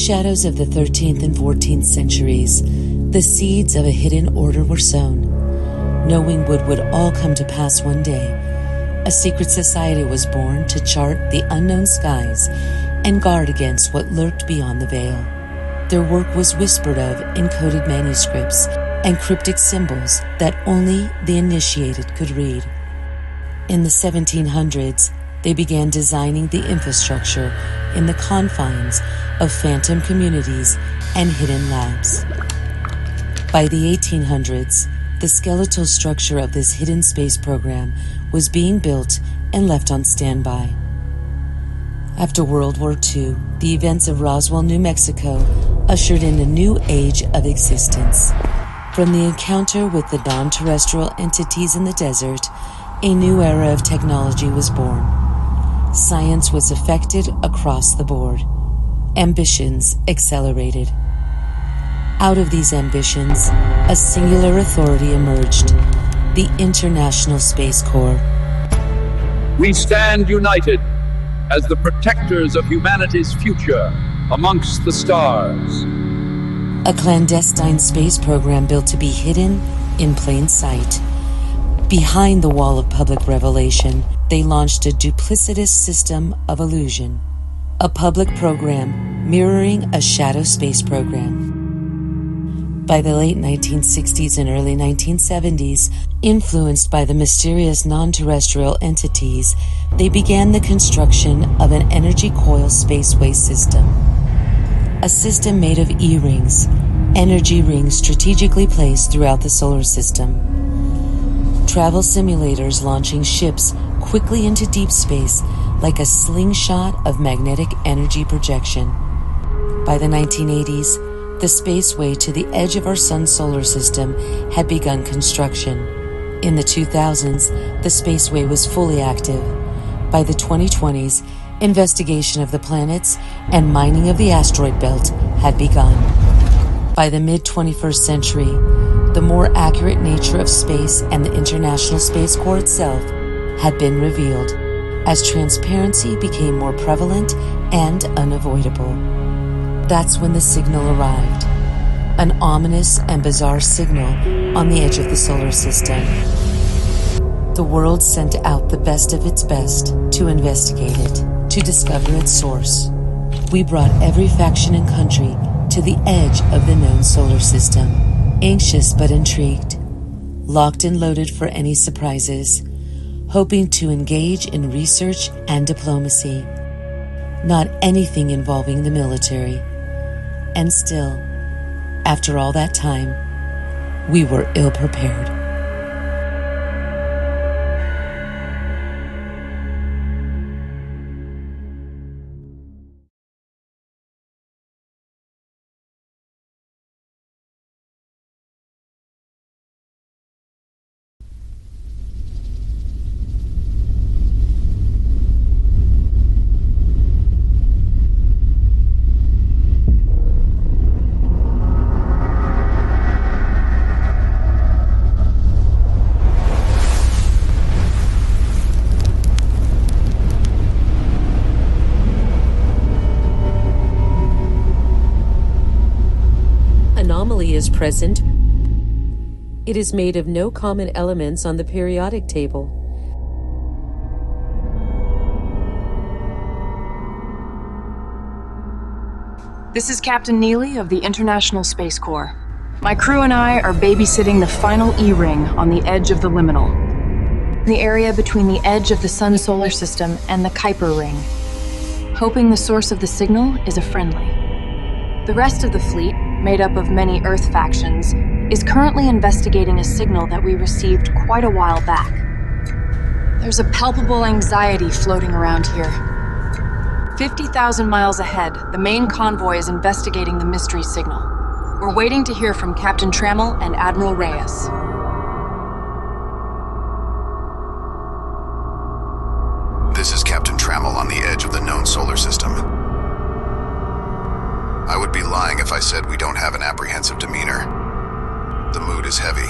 shadows of the 13th and 14th centuries, the seeds of a hidden order were sown. Knowing what would all come to pass one day, a secret society was born to chart the unknown skies and guard against what lurked beyond the veil. Their work was whispered of in coded manuscripts and cryptic symbols that only the initiated could read. In the 1700s, they began designing the infrastructure in the confines of phantom communities and hidden labs. By the 1800s, the skeletal structure of this hidden space program was being built and left on standby. After World War II, the events of Roswell, New Mexico ushered in a new age of existence. From the encounter with the non-terrestrial entities in the desert, a new era of technology was born. Science was affected across the board. Ambitions accelerated. Out of these ambitions, a singular authority emerged, the International Space Corps. We stand united as the protectors of humanity's future amongst the stars. A clandestine space program built to be hidden in plain sight. Behind the wall of public revelation, they launched a duplicitous system of illusion, a public program mirroring a shadow space program. By the late 1960s and early 1970s, influenced by the mysterious non-terrestrial entities, they began the construction of an energy coil spaceway system. A system made of E-rings, energy rings strategically placed throughout the solar system. Travel simulators launching ships quickly into deep space like a slingshot of magnetic energy projection. By the 1980s, the spaceway to the edge of our sun's solar system had begun construction. In the 2000s, the spaceway was fully active. By the 2020s, investigation of the planets and mining of the asteroid belt had begun. By the mid-21st century, the more accurate nature of space and the International Space Corps itself had been revealed, as transparency became more prevalent and unavoidable. That's when the signal arrived, an ominous and bizarre signal on the edge of the solar system. The world sent out the best of its best to investigate it, to discover its source. We brought every faction and country to the edge of the known solar system, anxious but intrigued, locked and loaded for any surprises, hoping to engage in research and diplomacy, not anything involving the military. And still, after all that time, we were ill-prepared. Anomaly is present. It is made of no common elements on the periodic table. This is Captain Neely of the International Space Corps. My crew and I are babysitting the final E-ring on the edge of the liminal, the area between the edge of the Sun solar system and the Kuiper ring, hoping the source of the signal is a friendly. The rest of the fleet, made up of many Earth factions, is currently investigating a signal that we received quite a while back. There's a palpable anxiety floating around here. 50,000 miles ahead, the main convoy is investigating the mystery signal. We're waiting to hear from Captain Trammell and Admiral Reyes. This is Captain Trammell on the edge of the known solar system. I would be lying if I said we don't have an apprehensive demeanor. The mood is heavy.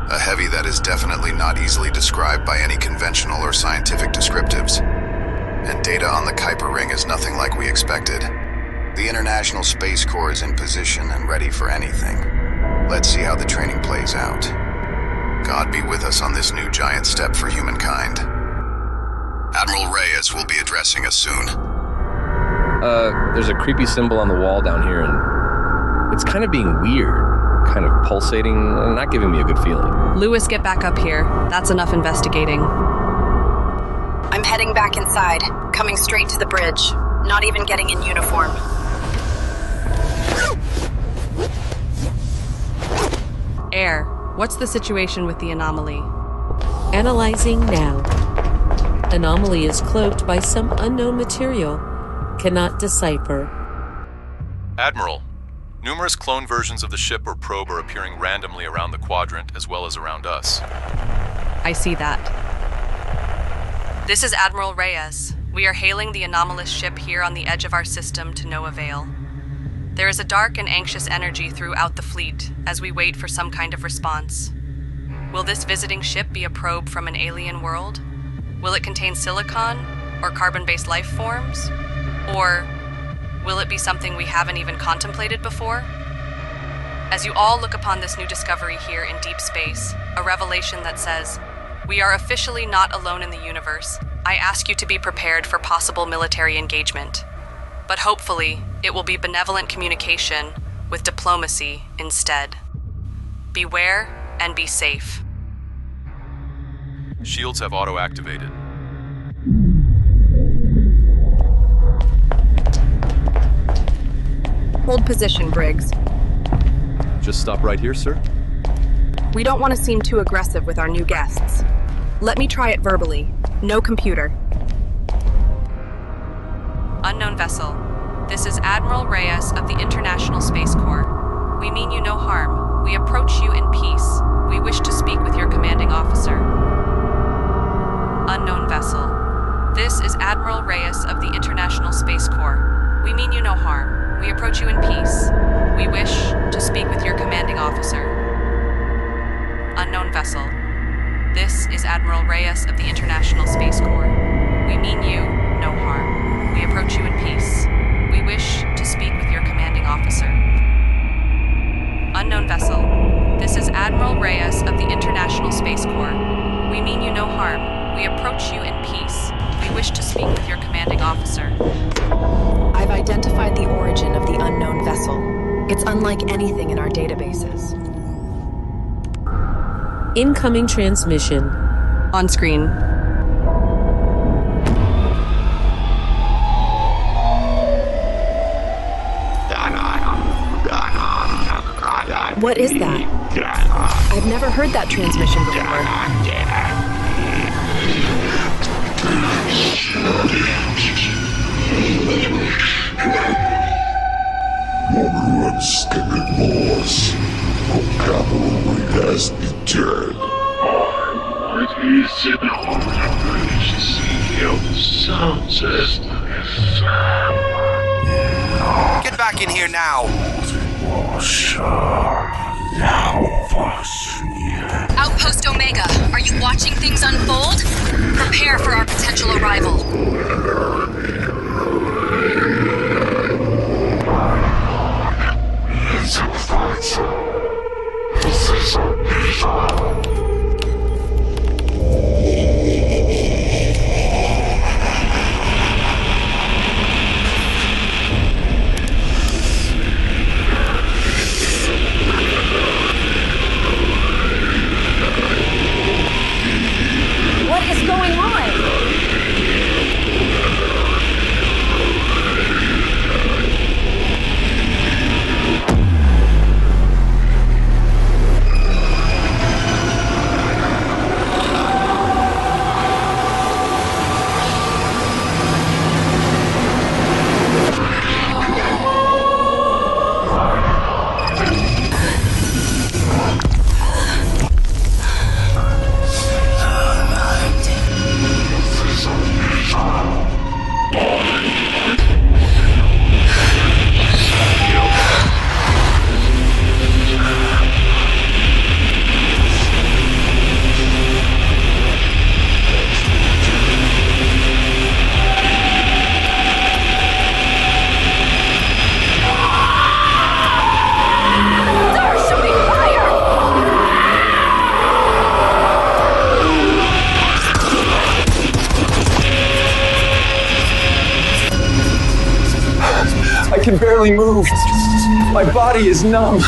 A heavy that is definitely not easily described by any conventional or scientific descriptives. And data on the Kuiper ring is nothing like we expected. The International Space Corps is in position and ready for anything. Let's see how the training plays out. God be with us on this new giant step for humankind. Admiral Reyes will be addressing us soon. There's a creepy symbol on the wall down here, and it's kind of being weird. Kind of pulsating, not giving me a good feeling. Lewis, get back up here. That's enough investigating. I'm heading back inside, coming straight to the bridge, not even getting in uniform. Air, what's the situation with the anomaly? Analyzing now. Anomaly is cloaked by some unknown material. Cannot decipher. Admiral, numerous clone versions of the ship or probe are appearing randomly around the quadrant as well as around us. I see that. This is Admiral Reyes. We are hailing the anomalous ship here on the edge of our system to no avail. There is a dark and anxious energy throughout the fleet as we wait for some kind of response. Will this visiting ship be a probe from an alien world? Will it contain silicon or carbon-based life forms? Or will it be something we haven't even contemplated before? As you all look upon this new discovery here in deep space, a revelation that says, we are officially not alone in the universe, I ask you to be prepared for possible military engagement. But hopefully, it will be benevolent communication with diplomacy instead. Beware and be safe. Shields have auto-activated. Hold position, Briggs. Just stop right here, sir. We don't want to seem too aggressive with our new guests. Let me try it verbally. No computer. Unknown vessel. This is Admiral Reyes of the International Space Corps. We mean you no harm. We approach you in peace. We wish to speak with your commanding officer. Unknown vessel. This is Admiral Reyes of the International Space Corps. We mean you no harm. We approach you in peace. We wish to speak with your commanding officer. Unknown vessel. This is Admiral Reyes of the International Space Corps. We mean you no harm. We approach you in peace. We wish to speak with your commanding officer. Unknown vessel. This is Admiral Reyes of the International Space Corps. We mean you no harm. We approach you in peace. We wish to speak with your commanding officer. I've identified the origin of the unknown vessel. It's unlike anything in our databases. Incoming transmission. On screen. What is that? I've never heard that transmission before. Get back in here now! Outpost Omega, are you watching things unfold? Prepare for our potential arrival. What is going on? barely move. My body is numb.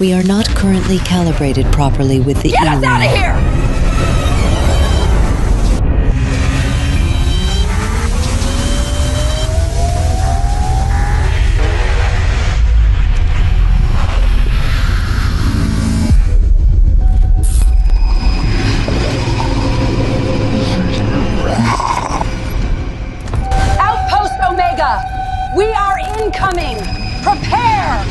We are not currently calibrated properly with the E-ring. Get us out of here! Outpost Omega! We are incoming! Prepare!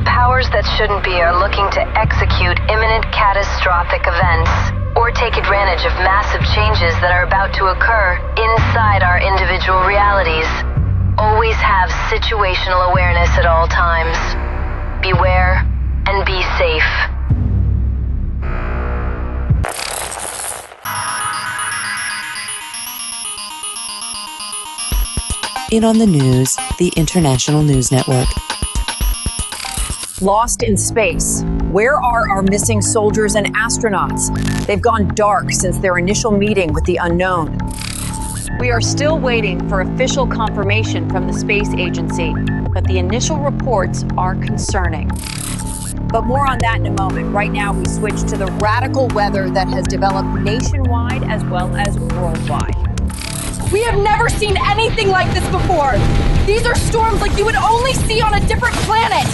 Powers that shouldn't be are looking to execute imminent catastrophic events or take advantage of massive changes that are about to occur inside our individual realities. Always have situational awareness at all times. Beware and be safe. In on the news, the International News Network. Lost in space. Where are our missing soldiers and astronauts? They've gone dark since their initial meeting with the unknown. We are still waiting for official confirmation from the space agency, but the initial reports are concerning. But more on that in a moment. Right now, we switch to the radical weather that has developed nationwide as well as worldwide. We have never seen anything like this before. These are storms like you would only see on a different planet.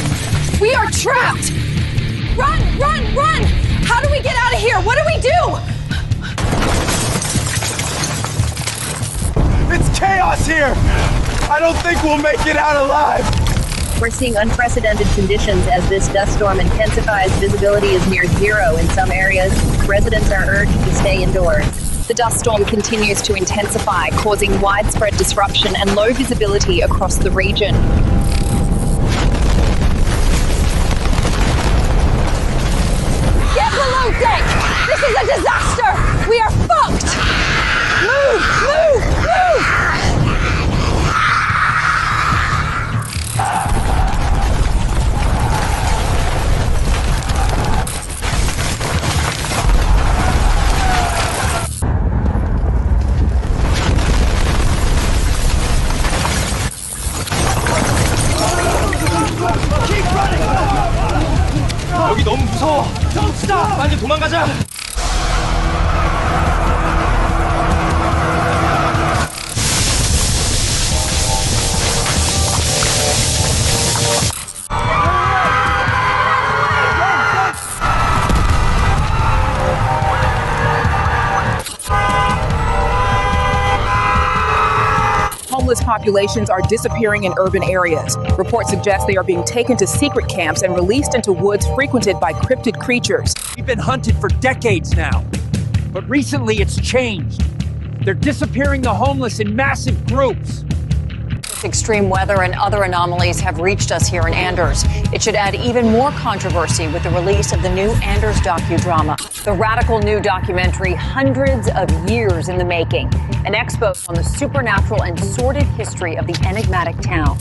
We are trapped. Run, run, run! How do we get out of here? What do we do? It's chaos here! I don't think we'll make it out alive! We're seeing unprecedented conditions as this dust storm intensifies. Visibility is near zero in some areas. Residents are urged to stay indoors. The dust storm continues to intensify, causing widespread disruption and low visibility across the region. Get below deck! This is a disaster! We are fucked! Move! Move! Move! 여기 너무 무서워! Don't stop! 빨리 도망가자! Homeless populations are disappearing in urban areas. Reports suggest they are being taken to secret camps and released into woods frequented by cryptid creatures. We've been hunted for decades now, but recently it's changed. They're disappearing the homeless in massive groups. Extreme weather and other anomalies have reached us here in Anders. It should add even more controversy with the release of the new Anders docudrama. The radical new documentary, hundreds of years in the making, an expo on the supernatural and sordid history of the enigmatic town.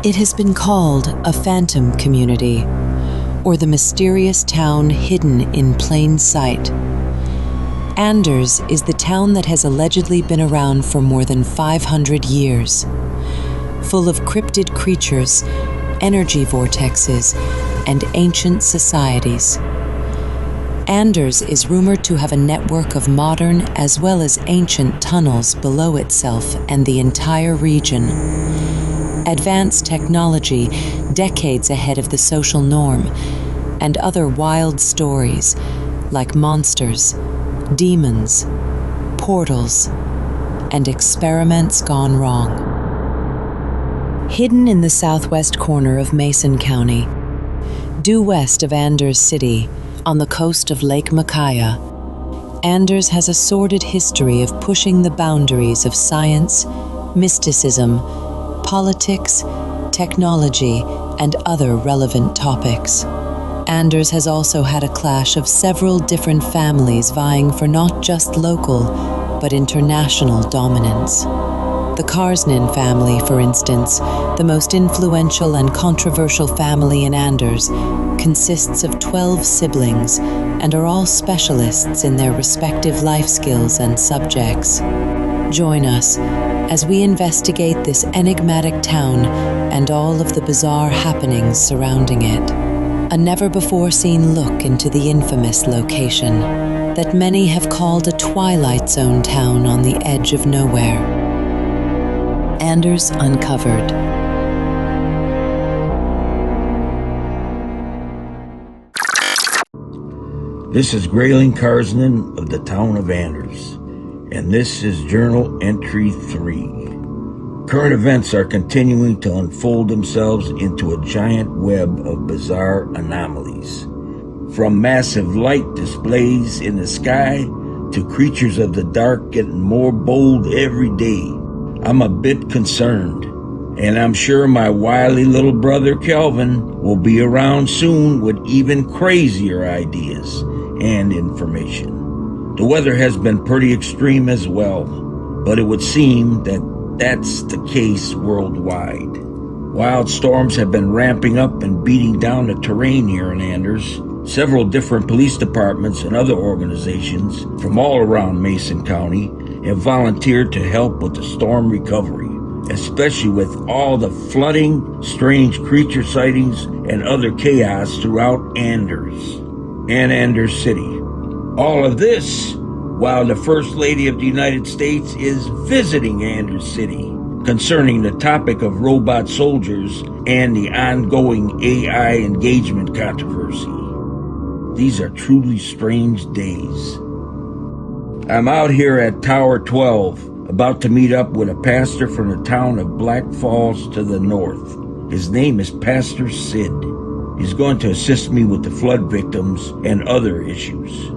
It has been called a phantom community, or the mysterious town hidden in plain sight. Anders is the town that has allegedly been around for more than 500 years, full of cryptid creatures, energy vortexes, and ancient societies. Anders is rumored to have a network of modern as well as ancient tunnels below itself and the entire region. Advanced technology decades ahead of the social norm, and other wild stories like monsters, demons, portals, and experiments gone wrong. Hidden in the southwest corner of Mason County, due west of Anders City, on the coast of Lake Makaya, Anders has a sordid history of pushing the boundaries of science, mysticism, politics, technology, and other relevant topics. Anders has also had a clash of several different families vying for not just local, but international dominance. The Karsnen family, for instance, the most influential and controversial family in Anders, consists of 12 siblings and are all specialists in their respective life skills and subjects. Join us as we investigate this enigmatic town and all of the bizarre happenings surrounding it. A never-before-seen look into the infamous location that many have called a Twilight Zone town on the edge of nowhere. Anders Uncovered. This is Grayling Karsnan of the town of Anders, and this is Journal Entry 3. Current events are continuing to unfold themselves into a giant web of bizarre anomalies. From massive light displays in the sky to creatures of the dark getting more bold every day. I'm a bit concerned, and I'm sure my wily little brother Kelvin will be around soon with even crazier ideas and information. The weather has been pretty extreme as well, but it would seem that that's the case worldwide. Wild storms have been ramping up and beating down the terrain here in Anders. Several different police departments and other organizations from all around Mason County have volunteered to help with the storm recovery, especially with all the flooding, strange creature sightings, and other chaos throughout Anders and Anders City. All of this while the First Lady of the United States is visiting Anders City concerning the topic of robot soldiers and the ongoing AI engagement controversy. These are truly strange days. I'm out here at Tower 12, about to meet up with a pastor from the town of Black Falls to the north. His name is Pastor Sid. He's going to assist me with the flood victims and other issues.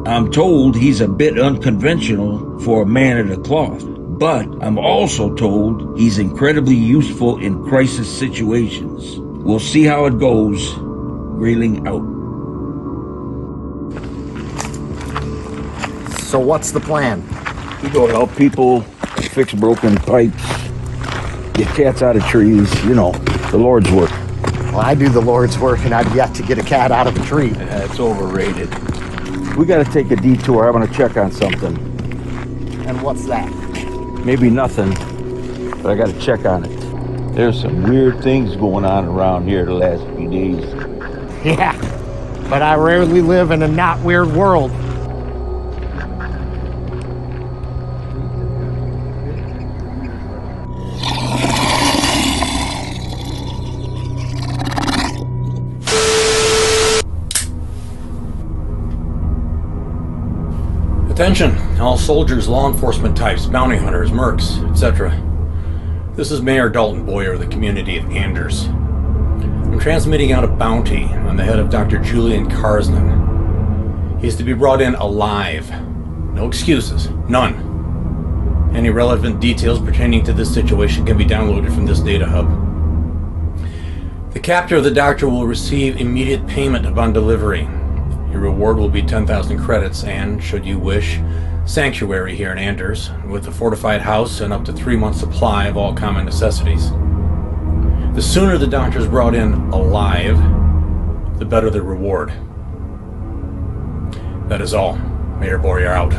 I'm told he's a bit unconventional for a man of the cloth, but I'm also told he's incredibly useful in crisis situations. We'll see how it goes. Grayling out. So what's the plan? We go help people fix broken pipes, get cats out of trees, you know, the Lord's work. Well, I do the Lord's work and I've yet to get a cat out of a tree. It's overrated. We gotta take a detour. I want to check on something. And what's that? Maybe nothing, but I gotta check on it. There's some weird things going on around here the last few days. Yeah, but I rarely live in a not weird world. Attention, all soldiers, law enforcement types, bounty hunters, mercs, etc. This is Mayor Dalton Boyer of the community of Anders. I'm transmitting out a bounty on the head of Dr. Julian Karsnan. He is to be brought in alive. No excuses. None. Any relevant details pertaining to this situation can be downloaded from this data hub. The captor of the doctor will receive immediate payment upon delivery. Your reward will be 10,000 credits and, should you wish, sanctuary here in Anders, with a fortified house and up to 3 months' supply of all common necessities. The sooner the doctor is brought in alive, the better the reward. That is all. Mayor Boyer out.